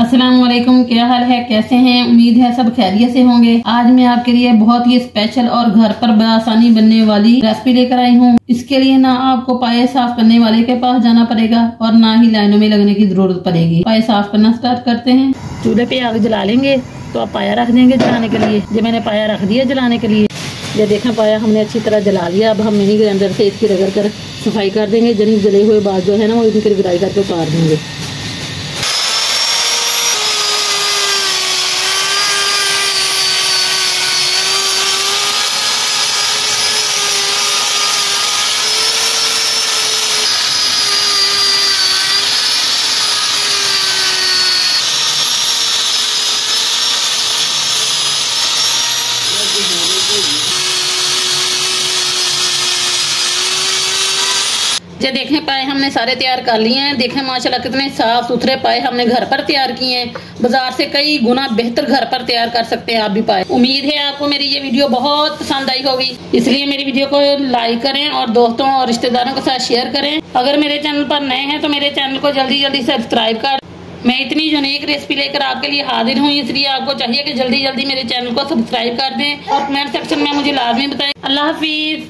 अस्सलाम वालेकुम, क्या हाल है, कैसे हैं? उम्मीद है सब खैरियत से होंगे। आज मैं आपके लिए बहुत ही स्पेशल और घर पर बआसानी बनने वाली रेसिपी लेकर आई हूँ। इसके लिए ना आपको पाए साफ करने वाले के पास जाना पड़ेगा और ना ही लाइनों में लगने की जरूरत पड़ेगी। पाए साफ करना स्टार्ट करते हैं। चूल्हे पे आग जला लेंगे तो आप पाया रख देंगे जलाने के लिए। जो मैंने पाया रख दिया जलाने के लिए, ये देखें पाया हमने अच्छी तरह जला लिया। अब हम मिनी ग्राइंडर से इसकी रगड़ कर सफाई कर देंगे। जनी जले हुए बाद जो है ना वो इनकी गुराई करके उतार देंगे। ये देखें पाए हमने सारे तैयार कर लिए हैं। देखें माशाल्लाह कितने साफ सुथरे पाए हमने घर पर तैयार किए हैं। बाजार से कई गुना बेहतर घर पर तैयार कर सकते हैं आप भी पाए। उम्मीद है आपको मेरी ये वीडियो बहुत पसंद आई होगी, इसलिए मेरी वीडियो को लाइक करें और दोस्तों और रिश्तेदारों के साथ शेयर करें। अगर मेरे चैनल पर नए हैं तो मेरे चैनल को जल्दी जल्दी सब्सक्राइब कर। मैं इतनी यूनिक रेसिपी लेकर आपके लिए हाजिर हूँ, इसलिए आपको चाहिए कि जल्दी जल्दी मेरे चैनल को सब्सक्राइब कर दें और कमेंट सेक्शन में मुझे लाजमी बताएं। अल्लाह हाफिज।